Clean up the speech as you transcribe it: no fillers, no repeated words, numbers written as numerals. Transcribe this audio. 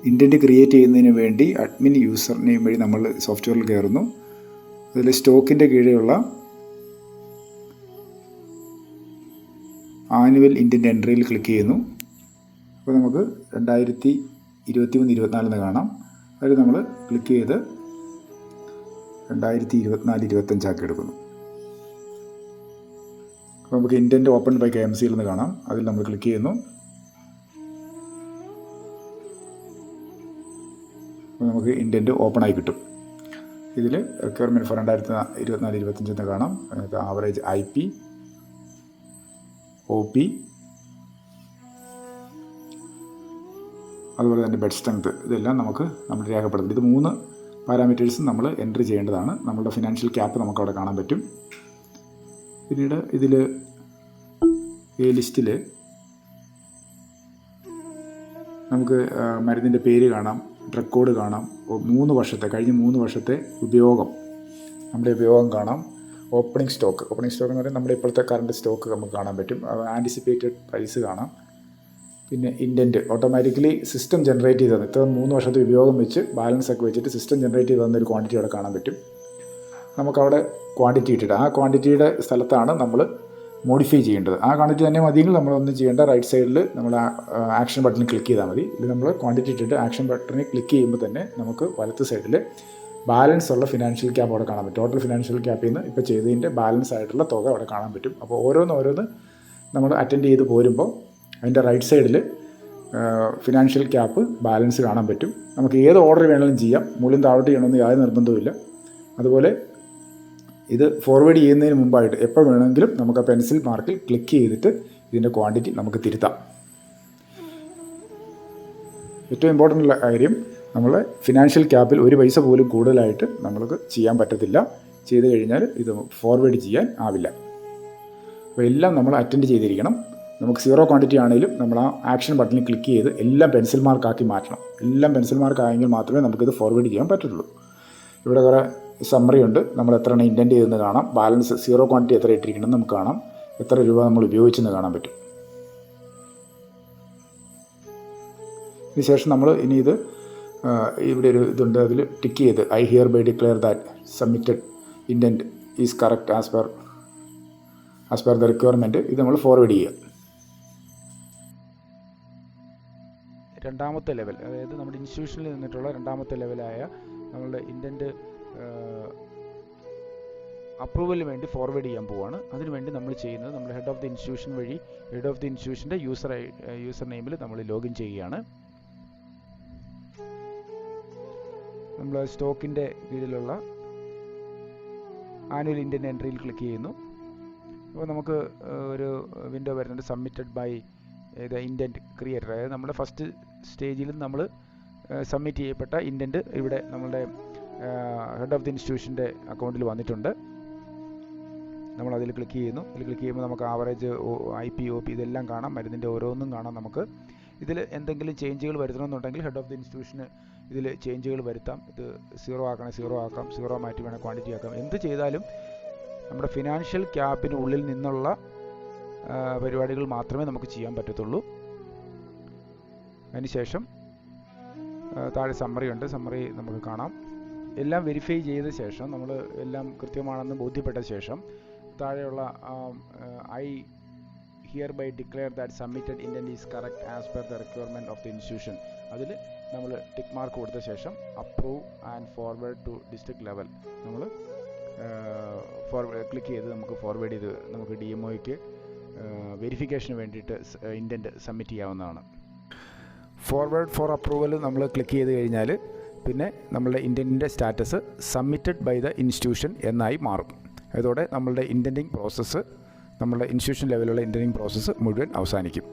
Indent create ചെയ്യുന്നതിന് വേണ്ടി admin user name വഴി നമ്മൾ സോഫ്റ്റ്വെയറിൽ കയറുന്നു. അതിൽ സ്റ്റോക്കിൻ്റെ കീഴെയുള്ള ആനുവൽ ഇൻഡൻറ്റ് എൻട്രിയിൽ ക്ലിക്ക് ചെയ്യുന്നു. അപ്പോൾ നമുക്ക് 2023-24 കാണാം. അതിൽ നമ്മൾ ക്ലിക്ക് ചെയ്ത് 2024-25 ആക്കി എടുക്കുന്നു. അപ്പോൾ നമുക്ക് ഇൻഡൻറ്റ് ഓപ്പൺ ബൈ KMCയിൽ നിന്ന് കാണാം. അതിൽ നമ്മൾ ക്ലിക്ക് ചെയ്യുന്നു. അപ്പോൾ നമുക്ക് ഇൻഡൻറ്റ് ഓപ്പൺ ആയി കിട്ടും. ഇതിൽ റിക്വയർമെൻറ്റ് ഫോർ 2024-25 കാണാം. അതിനകത്ത് ആവറേജ് IP, OP, അതുപോലെ തന്നെ ബെഡ് സ്ട്രെങ്ത്, ഇതെല്ലാം നമ്മൾ രേഖപ്പെടുത്തും. ഇത് 3 പാരാമീറ്റേഴ്സും നമ്മൾ എൻട്രി ചെയ്യേണ്ടതാണ്. നമ്മളുടെ ഫിനാൻഷ്യൽ ക്യാപ്പ് നമുക്കവിടെ കാണാൻ പറ്റും. പിന്നീട് ഇതിൽ ഈ ലിസ്റ്റിൽ നമുക്ക് മരുന്നിൻ്റെ പേര് കാണാം, ഡ്രഗ് കോഡ് കാണാം, കഴിഞ്ഞ 3 വർഷത്തെ നമ്മുടെ ഉപയോഗം കാണാം. ഓപ്പണിംഗ് സ്റ്റോക്ക് എന്ന് പറയുന്നത് നമ്മുടെ ഇപ്പോഴത്തെ കറണ്ട് സ്റ്റോക്ക് നമുക്ക് കാണാൻ പറ്റും. ആൻറ്റിസിപ്പേറ്റഡ് പ്രൈസ് കാണാം. പിന്നെ ഇൻഡൻറ്റ് ഓട്ടോമാറ്റിക്കലി സിസ്റ്റം ജനറേറ്റ് ചെയ്ത് ഇത്ര 3 വർഷത്തെ ഉപയോഗം വെച്ച് ബാലൻസ് ഒക്കെ വെച്ചിട്ട് സിസ്റ്റം ജനറേറ്റ് ചെയ്ത് തന്നൊരു ക്വാണ്ടിറ്റി അവിടെ കാണാൻ പറ്റും. നമുക്കവിടെ ക്വാണ്ടിറ്റി ഇട്ടിട്ട് ആ ക്വാണ്ടിറ്റിയുടെ സ്ഥലത്താണ് നമ്മൾ മോഡിഫൈ ചെയ്യേണ്ടത്. ആ ക്വാണ്ടിറ്റി തന്നെ മതിയെങ്കിൽ നമ്മളൊന്നും ചെയ്യേണ്ട. റൈറ്റ് സൈഡിൽ നമ്മൾ ആക്ഷൻ ബട്ടണിൽ ക്ലിക്ക് ചെയ്താൽ മതി. ഇത് നമ്മൾ ക്വാണ്ടിറ്റി ഇട്ടിട്ട് ആക്ഷൻ ബട്ടണിൽ ക്ലിക്ക് ചെയ്യുമ്പോൾ തന്നെ നമുക്ക് വലത്ത് സൈഡിൽ ബാലൻസ് ഉള്ള ഫിനാൻഷ്യൽ ക്യാപ്പ് അവിടെ കാണാൻ പറ്റും. ടോട്ടൽ ഫിനാൻഷ്യൽ ക്യാപ്പിൽ നിന്ന് ഇപ്പോൾ ചെയ്തതിൻ്റെ ബാലൻസ് ആയിട്ടുള്ള തുക അവിടെ കാണാൻ പറ്റും. അപ്പോൾ ഓരോന്ന് നമ്മൾ അറ്റൻഡ് ചെയ്ത് പോരുമ്പോൾ അതിൻ്റെ റൈറ്റ് സൈഡിൽ ഫിനാൻഷ്യൽ ക്യാപ്പ് ബാലൻസ് കാണാൻ പറ്റും. നമുക്ക് ഏത് ഓർഡർ വേണമെങ്കിലും ചെയ്യാം. മൂല്യം താഴോട്ട് ചെയ്യണമെന്ന് യാതൊരു നിർബന്ധവുമില്ല. അതുപോലെ ഇത് ഫോർവേഡ് ചെയ്യുന്നതിന് മുമ്പായിട്ട് എപ്പോൾ വേണമെങ്കിലും നമുക്ക് ആ പെൻസിൽ മാർക്കിൽ ക്ലിക്ക് ചെയ്തിട്ട് ഇതിൻ്റെ ക്വാണ്ടിറ്റി നമുക്ക് തിരുത്താം. ഏറ്റവും ഇമ്പോർട്ടൻ്റ് ഉള്ള കാര്യം, നമ്മളെ ഫിനാൻഷ്യൽ ക്യാപ്പിൽ 1 പൈസ പോലും കൂടുതലായിട്ട് നമ്മൾക്ക് ചെയ്യാൻ പറ്റത്തില്ല. ചെയ്ത് കഴിഞ്ഞാൽ ഇത് ഫോർവേഡ് ചെയ്യാൻ ആവില്ല. അപ്പോൾ എല്ലാം നമ്മൾ അറ്റൻഡ് ചെയ്തിരിക്കണം. നമുക്ക് 0 ക്വാണ്ടിറ്റി ആണെങ്കിലും നമ്മൾ ആ ആക്ഷൻ ബട്ടണിൽ ക്ലിക്ക് ചെയ്ത് എല്ലാം പെൻസിൽ മാർക്കാക്കി മാറ്റണം. എല്ലാം പെൻസിൽ മാർക്കായെങ്കിൽ മാത്രമേ നമുക്കിത് ഫോർവേഡ് ചെയ്യാൻ പറ്റുള്ളൂ. ഇവിടെ കുറേ സമ്മറി ഉണ്ട്. നമ്മൾ എത്ര ഇൻഡൻറ്റ് ചെയ്തെന്ന് കാണാം. ബാലൻസ് 0 ക്വാണ്ടിറ്റി എത്ര ഇട്ടിരിക്കണമെന്ന് നമുക്ക് കാണാം. എത്ര രൂപ നമ്മൾ ഉപയോഗിച്ചെന്ന് കാണാൻ പറ്റും. ഇതിനുശേഷം നമ്മൾ ഇനി ഇവിടെ ഒരു ഇതുണ്ട്. അതിൽ ടിക്ക് ചെയ്ത് I hereby declare that submitted indent is correct as per the requirement. ഇത് നമ്മൾ ഫോർവേഡ് ചെയ്യുക. രണ്ടാമത്തെ ലെവൽ, അതായത് നമ്മുടെ ഇൻസ്റ്റിറ്റ്യൂഷനിൽ നിന്നിട്ടുള്ള രണ്ടാമത്തെ ലെവലായ നമ്മളുടെ ഇൻഡൻറ്റ് അപ്രൂവലിന് വേണ്ടി ഫോർവേഡ് ചെയ്യാൻ പോവുകയാണ്. അതിനുവേണ്ടി നമ്മൾ ചെയ്യുന്നത് നമ്മൾ ഹെഡ് ഓഫ് ദി ഇൻസ്റ്റിറ്റ്യൂഷൻ വഴി ഹെഡ് ഓഫ് ദി ഇൻസ്റ്റിറ്റ്യൂഷൻ്റെ യൂസർ നെയിമിൽ നമ്മൾ ലോഗിൻ ചെയ്യുകയാണ്. നമ്മൾ സ്റ്റോക്കിൻ്റെ കീഴിലുള്ള ആനുവൽ ഇൻഡൻറ്റ് എൻട്രിയിൽ ക്ലിക്ക് ചെയ്യുന്നു. അപ്പോൾ നമുക്ക് ഒരു വിൻഡോ വരുന്നുണ്ട്, സബ്മിറ്റഡ് ബൈ ഇൻഡൻറ്റ് ക്രിയേറ്റർ. അതായത് നമ്മുടെ ഫസ്റ്റ് സ്റ്റേജിൽ നമ്മൾ സബ്മിറ്റ് ചെയ്യപ്പെട്ട ഇൻഡൻറ്റ് ഇവിടെ നമ്മളുടെ ഹെഡ് ഓഫ് ദി ഇൻസ്റ്റിറ്റ്യൂഷൻ്റെ അക്കൗണ്ടിൽ വന്നിട്ടുണ്ട്. നമ്മളതിൽ ക്ലിക്ക് ചെയ്യുന്നു. അതിൽ ക്ലിക്ക് ചെയ്യുമ്പോൾ നമുക്ക് ആവറേജ് IP, OP ഇതെല്ലാം കാണാം. മരുന്നിൻ്റെ ഓരോന്നും കാണാം. നമുക്ക് ഇതിൽ എന്തെങ്കിലും ചേഞ്ചുകൾ വരുത്തണമെന്നുണ്ടെങ്കിൽ ഹെഡ് ഓഫ് ദി ഇൻസ്റ്റിറ്റ്യൂഷന് ഇതിൽ ചേഞ്ചുകൾ വരുത്താം. ഇത് 0 ആക്കണേ 0 ആക്കാം, 0 മാറ്റി വേണേൽ ക്വാണ്ടിറ്റി ആക്കാം. എന്ത് ചെയ്താലും നമ്മുടെ ഫിനാൻഷ്യൽ ക്യാപ്പിനുള്ളിൽ നിന്നുള്ള പരിപാടികൾ മാത്രമേ നമുക്ക് ചെയ്യാൻ പറ്റത്തുള്ളൂ. അതിനുശേഷം താഴെ സമ്മറി ഉണ്ട്. സമ്മറി നമുക്ക് കാണാം. എല്ലാം വെരിഫൈ ചെയ്ത ശേഷം നമ്മൾ എല്ലാം കൃത്യമാണെന്ന് ബോധ്യപ്പെട്ട ശേഷം താഴെയുള്ള I hereby declare that submitted indent is correct as per the requirement of the institution, അതിൽ നമ്മൾ ടിക്ക് മാർക്ക് കൊടുത്ത ശേഷം approve and forward to district level നമ്മൾ ക്ലിക്ക് ചെയ്ത് നമുക്ക് ഫോർവേഡ് ചെയ്ത് നമുക്ക് DMOയ്ക്ക് വെരിഫിക്കേഷന് വേണ്ടിയിട്ട് ഇൻഡൻറ്റ് സബ്മിറ്റ് ചെയ്യാവുന്നതാണ്. ഫോർവേഡ് ഫോർ അപ്രൂവൽ നമ്മൾ ക്ലിക്ക് ചെയ്ത് കഴിഞ്ഞാൽ പിന്നെ നമ്മളുടെ ഇൻഡൻറ്റിൻ്റെ status submitted by the institution എന്നായി മാറും. അതോടെ നമ്മളുടെ ഇൻഡൻറ്റിങ് പ്രോസസ്സ്, നമ്മളുടെ ഇൻസ്റ്റിറ്റ്യൂഷൻ ലെവലുള്ള ഇൻഡൻറ്റിങ് പ്രോസസ്സ് മുഴുവൻ അവസാനിക്കും.